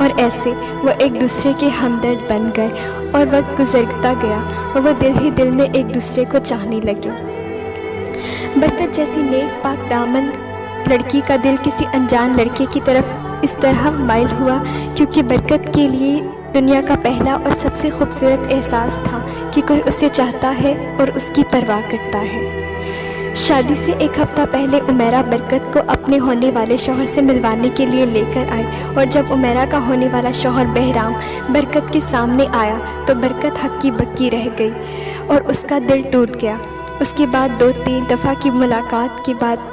اور ایسے وہ ایک دوسرے کے ہمدرد بن گئے اور وقت گزرتا گیا اور وہ دل ہی دل میں ایک دوسرے کو چاہنے لگے۔ برکت جیسی نیک پاک دامن لڑکی کا دل کسی انجان لڑکے کی طرف اس طرح مائل ہوا کیونکہ برکت کے لیے دنیا کا پہلا اور سب سے خوبصورت احساس تھا کہ کوئی اسے چاہتا ہے اور اس کی پرواہ کرتا ہے۔ شادی سے ایک ہفتہ پہلے عمیرہ برکت کو اپنے ہونے والے شوہر سے ملوانے کے لیے لے کر آئی، اور جب عمیرہ کا ہونے والا شوہر بہرام برکت کے سامنے آیا تو برکت ہکی بکی رہ گئی اور اس کا دل ٹوٹ گیا۔ اس کے بعد 2-3 دفعہ کی ملاقات کے بعد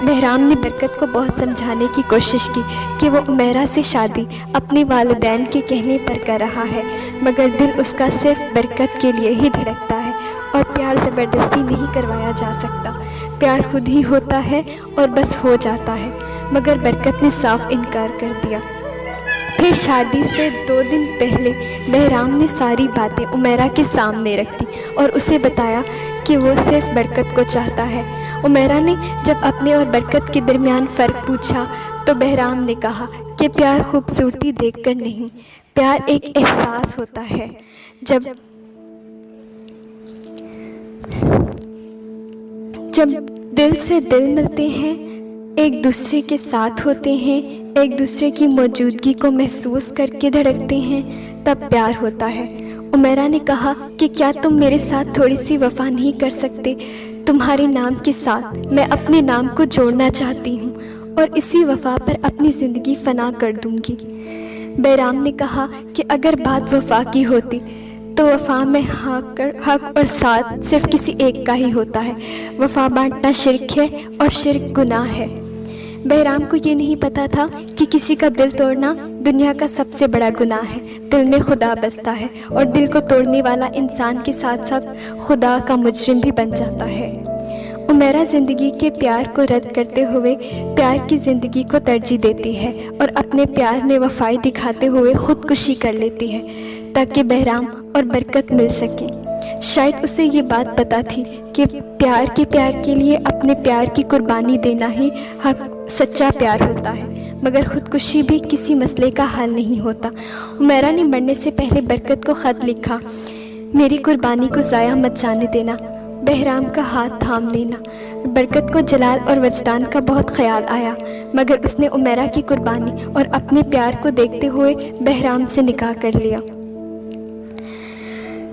بہرام نے برکت کو بہت سمجھانے کی کوشش کی کہ وہ عمیرہ سے شادی اپنے والدین کے کہنے پر کر رہا ہے، مگر دل اس کا صرف برکت کے لیے ہی دھڑکتا ہے اور پیار زبردستی نہیں کروایا جا سکتا۔ پیار خود ہی ہوتا ہے اور بس ہو جاتا ہے، مگر برکت نے صاف انکار کر دیا۔ پھر شادی سے 2 دن پہلے بہرام نے ساری باتیں عمیرہ کے سامنے رکھ دی اور اسے بتایا کہ وہ صرف برکت کو چاہتا ہے۔ عمیرہ نے جب اپنے اور برکت کے درمیان فرق پوچھا تو بہرام نے کہا کہ پیار خوبصورتی دیکھ کر نہیں، پیار ایک احساس ہوتا ہے۔ جب دل سے دل ملتے ہیں، ایک دوسرے کے ساتھ ہوتے ہیں، ایک دوسرے کی موجودگی کو محسوس کر کے دھڑکتے ہیں، تب پیار ہوتا ہے۔ عمیرہ نے کہا کہ کیا تم میرے ساتھ تھوڑی سی وفا نہیں کر سکتے؟ تمہارے نام کے ساتھ میں اپنے نام کو جوڑنا چاہتی ہوں اور اسی وفا پر اپنی زندگی فنا کر دوں گی۔ بہرام نے کہا کہ اگر بات وفا کی ہوتی تو وفا میں حق اور ساتھ صرف کسی ایک کا ہی ہوتا ہے۔ وفا بانٹنا شرک ہے اور شرک گناہ ہے۔ بہرام کو یہ نہیں پتا تھا کہ کسی کا دل توڑنا دنیا کا سب سے بڑا گناہ ہے۔ دل میں خدا بستا ہے اور دل کو توڑنے والا انسان کے ساتھ ساتھ خدا کا مجرم بھی بن جاتا ہے۔ عمیرہ زندگی کے پیار کو رد کرتے ہوئے پیار کی زندگی کو ترجیح دیتی ہے اور اپنے پیار میں وفائی دکھاتے ہوئے خودکشی کر لیتی ہے تاکہ بہرام اور برکت مل سکے۔ شاید اسے یہ بات پتہ تھی کہ پیار کے لیے اپنے پیار کی قربانی دینا ہی سچا پیار ہوتا ہے، مگر خودکشی بھی کسی مسئلے کا حل نہیں ہوتا۔ عمیرہ نے مرنے سے پہلے برکت کو خط لکھا، میری قربانی کو ضائع مت جانے دینا، بہرام کا ہاتھ تھام لینا۔ برکت کو جلال اور وجدان کا بہت خیال آیا، مگر اس نے عمیرہ کی قربانی اور اپنے پیار کو دیکھتے ہوئے بہرام سے نکاح کر لیا۔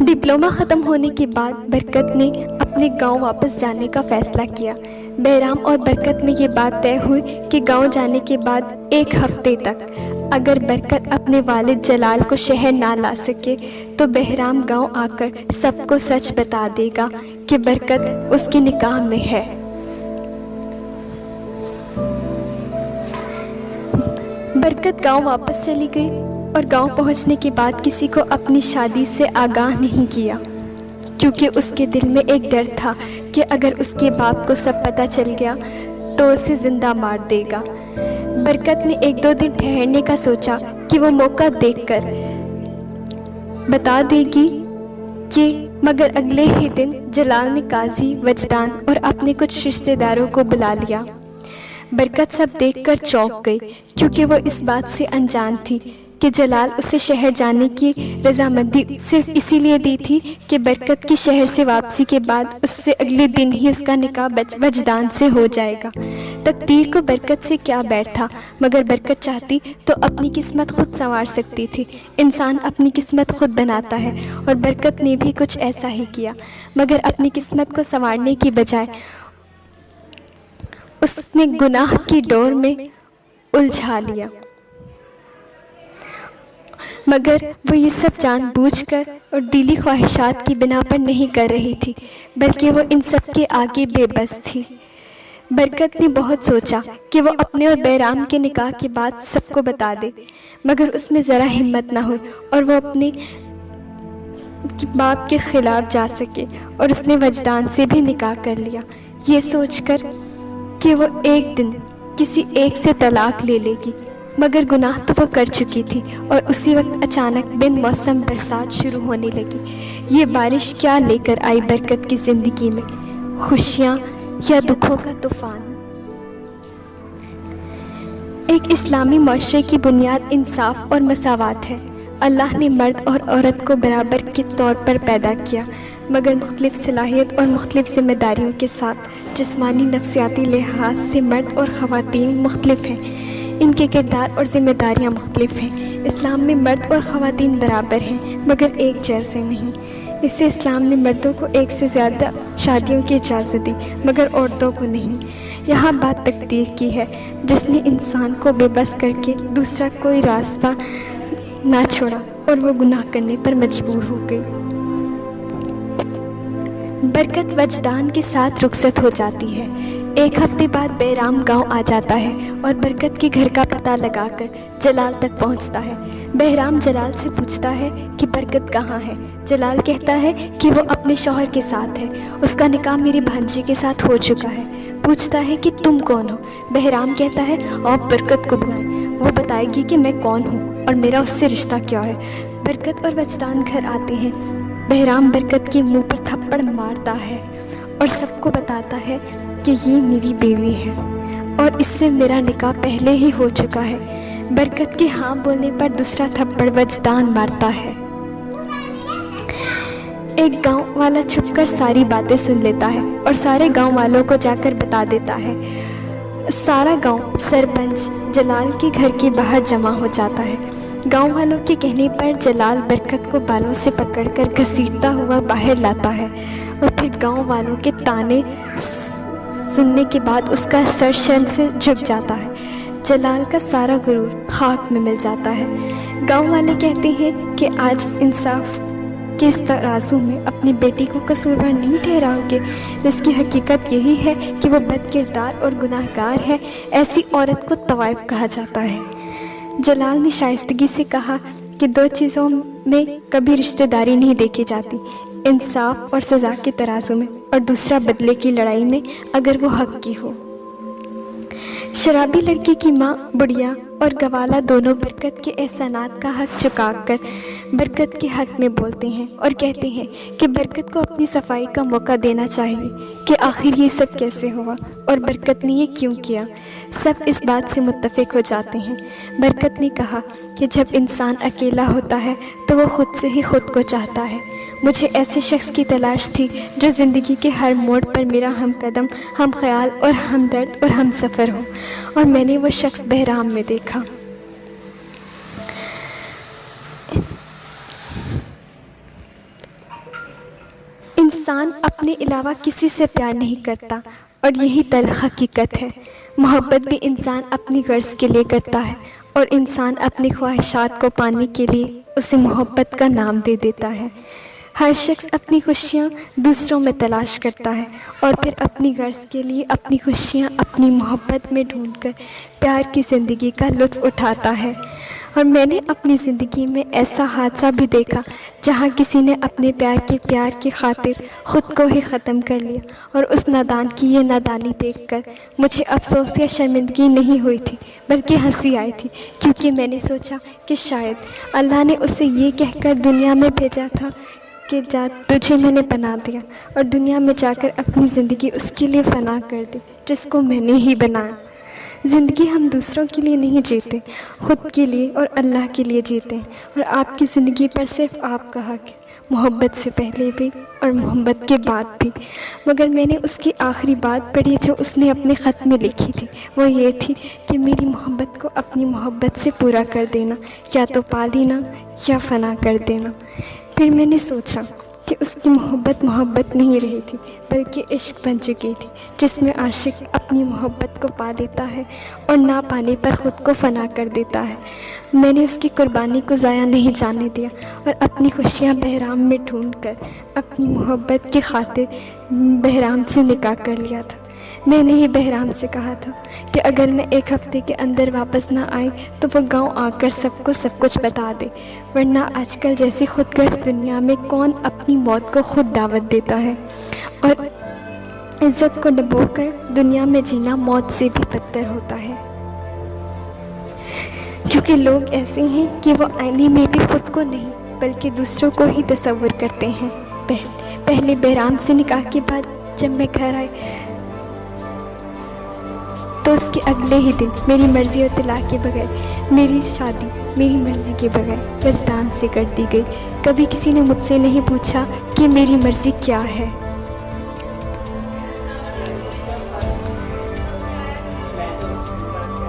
ڈپلومہ ختم ہونے کے بعد برکت نے اپنے گاؤں واپس جانے کا فیصلہ کیا۔ بہرام اور برکت میں یہ بات طے ہوئی کہ گاؤں جانے کے بعد 1 ہفتے تک اگر برکت اپنے والد جلال کو شہر نہ لا سکے تو بہرام گاؤں آ کر سب کو سچ بتا دے گا کہ برکت اس کے نکاح میں ہے۔ برکت گاؤں واپس چلی گئی اور گاؤں پہنچنے کے بعد کسی کو اپنی شادی سے آگاہ نہیں کیا، کیونکہ اس کے دل میں ایک ڈر تھا کہ اگر اس کے باپ کو سب پتہ چل گیا تو اسے زندہ مار دے گا۔ برکت نے 1-2 دن ٹھہرنے کا سوچا کہ وہ موقع دیکھ کر بتا دے گی مگر اگلے ہی دن جلال نے قاضی، وجدان اور اپنے کچھ رشتہ داروں کو بلا لیا۔ برکت سب دیکھ کر چونک گئی کیونکہ وہ اس بات سے انجان تھی کہ جلال اسے شہر جانے کی رضامندی صرف اسی لیے دی تھی کہ برکت کی شہر سے واپسی کے بعد اس سے اگلے دن ہی اس کا نکاح وجدان سے ہو جائے گا۔ تقدیر کو برکت سے کیا بیٹھ تھا، مگر برکت چاہتی تو اپنی قسمت خود سنوار سکتی تھی۔ انسان اپنی قسمت خود بناتا ہے اور برکت نے بھی کچھ ایسا ہی کیا، مگر اپنی قسمت کو سنوارنے کی بجائے اس نے گناہ کی ڈور میں الجھا لیا۔ مگر وہ یہ سب جان بوجھ کر اور دلی خواہشات کی بنا پر نہیں کر رہی تھی، بلکہ وہ ان سب کے آگے بے بس تھی۔ برکت نے بہت سوچا کہ وہ اپنے اور بہرام کے نکاح کے بعد سب کو بتا دے، مگر اس میں ذرا ہمت نہ ہوئی اور وہ اپنے باپ کے خلاف جا سکے، اور اس نے وجدان سے بھی نکاح کر لیا، یہ سوچ کر کہ وہ ایک دن کسی ایک سے طلاق لے لے گی، مگر گناہ تو وہ کر چکی تھی۔ اور اسی وقت اچانک بن موسم برسات شروع ہونے لگی۔ یہ بارش کیا لے کر آئی برکت کی زندگی میں، خوشیاں یا دکھوں کا طوفان؟ ایک اسلامی معاشرے کی بنیاد انصاف اور مساوات ہے۔ اللہ نے مرد اور عورت کو برابر کے طور پر پیدا کیا، مگر مختلف صلاحیت اور مختلف ذمہ داریوں کے ساتھ۔ جسمانی نفسیاتی لحاظ سے مرد اور خواتین مختلف ہیں، ان کے کردار اور ذمہ داریاں مختلف ہیں۔ اسلام میں مرد اور خواتین برابر ہیں، مگر ایک جیسے نہیں۔ اس سے اسلام نے مردوں کو ایک سے زیادہ شادیوں کی اجازت دی، مگر عورتوں کو نہیں۔ یہاں بات تقدیر کی ہے، جس نے انسان کو بے بس کر کے دوسرا کوئی راستہ نہ چھوڑا اور وہ گناہ کرنے پر مجبور ہو گئی۔ برکت وجدان کے ساتھ رخصت ہو جاتی ہے۔ ایک ہفتے بعد بہرام گاؤں آ جاتا ہے اور برکت کے گھر کا پتہ لگا کر جلال تک پہنچتا ہے۔ بہرام جلال سے پوچھتا ہے کہ برکت کہاں ہے۔ جلال کہتا ہے کہ وہ اپنے شوہر کے ساتھ ہے، اس کا نکاح میری بھانجی کے ساتھ ہو چکا ہے۔ پوچھتا ہے کہ تم کون ہو؟ بہرام کہتا ہے آپ برکت کو بلائیں، وہ بتائے گی کہ میں کون ہوں اور میرا اس سے رشتہ کیا ہے۔ برکت اور وجدان گھر آتے ہیں۔ بہرام برکت کے منہ پر تھپڑ مارتا ہے اور سب کو بتاتا ہے کہ یہ میری بیوی ہے اور اس سے میرا نکاح پہلے ہی ہو چکا ہے۔ برکت کے ہاں بولنے پر دوسرا تھپڑ وجدان مارتا ہے۔ ایک گاؤں والا چھپ کر ساری باتیں سن لیتا ہے اور سارے گاؤں والوں کو جا کر بتا دیتا ہے۔ سارا گاؤں سرپنچ جلال کے گھر کے باہر جمع ہو جاتا ہے۔ گاؤں والوں کے کہنے پر جلال برکت کو بالوں سے پکڑ کر گھسیٹتا ہوا باہر لاتا ہے اور پھر گاؤں والوں کے طعنے سننے کے بعد اس کا سر شرم سے جھک جاتا ہے۔ جلال کا سارا غرور خاک میں مل جاتا ہے۔ گاؤں والے کہتے ہیں کہ آج انصاف کے اس ترازو میں اپنی بیٹی کو قصوروار نہیں ٹھہراؤ گے، اس کی حقیقت یہی ہے کہ وہ بد کردار اور گناہ گار ہے۔ ایسی عورت کو طوائف کہا جاتا ہے۔ جلال نے شائستگی سے کہا کہ دو چیزوں میں کبھی رشتہ داری نہیں دیکھی جاتی، انصاف اور سزا کے ترازو میں، اور دوسرا بدلے کی لڑائی میں اگر وہ حق کی ہو۔ شرابی لڑکی کی ماں بڑھیا اور گوالہ دونوں برکت کے احسانات کا حق چکا کر برکت کے حق میں بولتے ہیں اور کہتے ہیں کہ برکت کو اپنی صفائی کا موقع دینا چاہیے کہ آخر یہ سب کیسے ہوا اور برکت نے یہ کیوں کیا۔ سب اس بات سے متفق ہو جاتے ہیں۔ برکت نے کہا کہ جب انسان اکیلا ہوتا ہے تو وہ خود سے ہی خود کو چاہتا ہے۔ مجھے ایسے شخص کی تلاش تھی جو زندگی کے ہر موڑ پر میرا ہم قدم، ہم خیال اور ہم درد اور ہم سفر ہو، اور میں نے وہ شخص بہرام میں دیکھا۔ انسان اپنے علاوہ کسی سے پیار نہیں کرتا اور یہی تلخ حقیقت ہے۔ محبت بھی انسان اپنی غرض کے لیے کرتا ہے اور انسان اپنی خواہشات کو پانے کے لیے اسے محبت کا نام دے دیتا ہے۔ ہر شخص اپنی خوشیاں دوسروں میں تلاش کرتا ہے اور پھر اپنی غرض کے لیے اپنی خوشیاں اپنی محبت میں ڈھونڈ کر پیار کی زندگی کا لطف اٹھاتا ہے۔ اور میں نے اپنی زندگی میں ایسا حادثہ بھی دیکھا جہاں کسی نے اپنے پیار کی خاطر خود کو ہی ختم کر لیا، اور اس نادان کی یہ نادانی دیکھ کر مجھے افسوس یا شرمندگی نہیں ہوئی تھی بلکہ ہنسی آئی تھی، کیونکہ میں نے سوچا کہ شاید اللہ نے اسے یہ کہہ کر دنیا میں بھیجا تھا کہ جا، تجھے میں نے بنا دیا، اور دنیا میں جا کر اپنی زندگی اس کے لیے فنا کر دی جس کو میں نے ہی بنایا۔ زندگی ہم دوسروں کے لیے نہیں جیتے، خود کے لیے اور اللہ کے لیے جیتے ہیں، اور آپ کی زندگی پر صرف آپ کا حق ہے، محبت سے پہلے بھی اور محبت کے بعد بھی۔ مگر میں نے اس کی آخری بات پڑھی جو اس نے اپنے خط میں لکھی تھی، وہ یہ تھی کہ میری محبت کو اپنی محبت سے پورا کر دینا، یا تو پا لینا یا فنا کر دینا۔ پھر میں نے سوچا کہ اس کی محبت نہیں رہی تھی بلکہ عشق بن چکی تھی، جس میں عاشق اپنی محبت کو پا لیتا ہے اور نہ پانے پر خود کو فنا کر دیتا ہے۔ میں نے اس کی قربانی کو ضائع نہیں جانے دیا اور اپنی خوشیاں بہرام میں ڈھونڈ کر اپنی محبت کی خاطر بہرام سے نکاح کر لیا تھا۔ میں نے ہی بہرام سے کہا تھا کہ اگر میں ایک ہفتے کے اندر واپس نہ آئی تو وہ گاؤں آ کر سب کچھ بتا دے، ورنہ آج کل جیسی خود غرض دنیا میں کون اپنی موت کو خود دعوت دیتا ہے، اور عزت کو ڈبو کر دنیا میں جینا موت سے بھی بدتر ہوتا ہے، کیونکہ لوگ ایسے ہیں کہ وہ آئینے میں بھی خود کو نہیں بلکہ دوسروں کو ہی تصور کرتے ہیں۔ پہلے بہرام سے نکاح کے بعد جب میں گھر آئی تو اس کے اگلے ہی دن میری مرضی اور اطلاع کے بغیر میری شادی میری مرضی کے بغیر وجدان سے کر دی گئی۔ کبھی کسی نے مجھ سے نہیں پوچھا کہ میری مرضی کیا ہے۔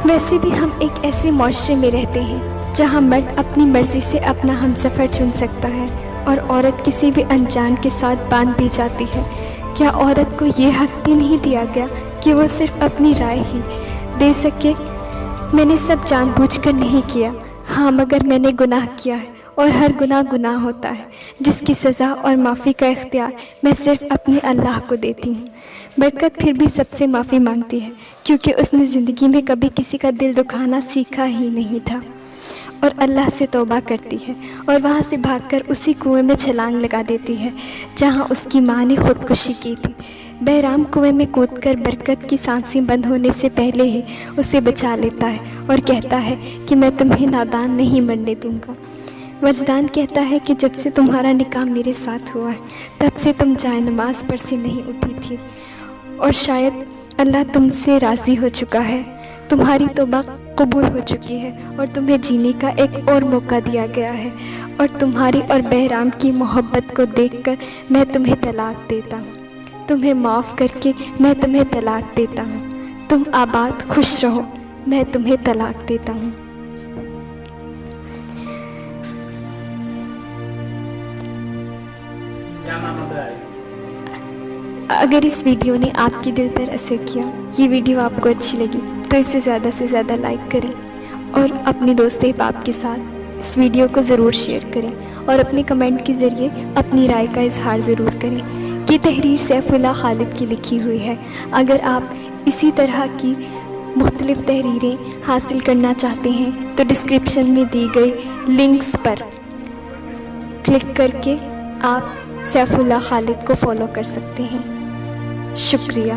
ویسے بھی ہم ایک ایسے معاشرے میں رہتے ہیں جہاں مرد اپنی مرضی سے اپنا ہمسفر چن سکتا ہے اور عورت کسی بھی انجان کے ساتھ باندھ دی جاتی ہے۔ کیا عورت کو یہ حق بھی نہیں دیا گیا کہ وہ صرف اپنی رائے ہی دے سکے؟ میں نے سب جان بوجھ کر نہیں کیا، ہاں مگر میں نے گناہ کیا ہے، اور ہر گناہ گناہ ہوتا ہے جس کی سزا اور معافی کا اختیار میں صرف اپنے اللہ کو دیتی ہوں۔ برکت پھر بھی سب سے معافی مانگتی ہے کیونکہ اس نے زندگی میں کبھی کسی کا دل دکھانا سیکھا ہی نہیں تھا، اور اللہ سے توبہ کرتی ہے اور وہاں سے بھاگ کر اسی کنویں میں چھلانگ لگا دیتی ہے جہاں اس کی ماں نے خودکشی کی تھی۔ بہرام کنویں میں کود کر برکت کی سانسیں بند ہونے سے پہلے ہی اسے بچا لیتا ہے اور کہتا ہے کہ میں تمہیں نادان نہیں مرنے دوں گا۔ وجدان کہتا ہے کہ جب سے تمہارا نکاح میرے ساتھ ہوا ہے تب سے تم جائے نماز پر سے نہیں اٹھی تھی، اور شاید اللہ تم سے راضی ہو چکا ہے، تمہاری توبہ قبول ہو چکی ہے اور تمہیں جینے کا ایک اور موقع دیا گیا ہے، اور تمہاری اور بہرام کی محبت کو دیکھ کر میں تمہیں طلاق دیتا ہوں، تمہیں معاف کر کے میں تمہیں طلاق دیتا ہوں، تم آباد خوش رہو، میں تمہیں طلاق دیتا ہوں۔ اگر اس ویڈیو نے آپ کے دل پر اثر کیا، یہ ویڈیو آپ کو اچھی لگی تو اسے زیادہ سے زیادہ لائک کریں اور اپنے دوست احباب کے ساتھ اس ویڈیو کو ضرور شیئر کریں، اور اپنے کمنٹ کے ذریعے اپنی رائے کا اظہار ضرور کریں۔ یہ تحریر سیف اللہ خالد کی لکھی ہوئی ہے۔ اگر آپ اسی طرح کی مختلف تحریریں حاصل کرنا چاہتے ہیں تو ڈسکرپشن میں دی گئی لنکس پر کلک کر کے آپ سیف اللہ خالد کو فالو کر سکتے ہیں۔ شکریہ۔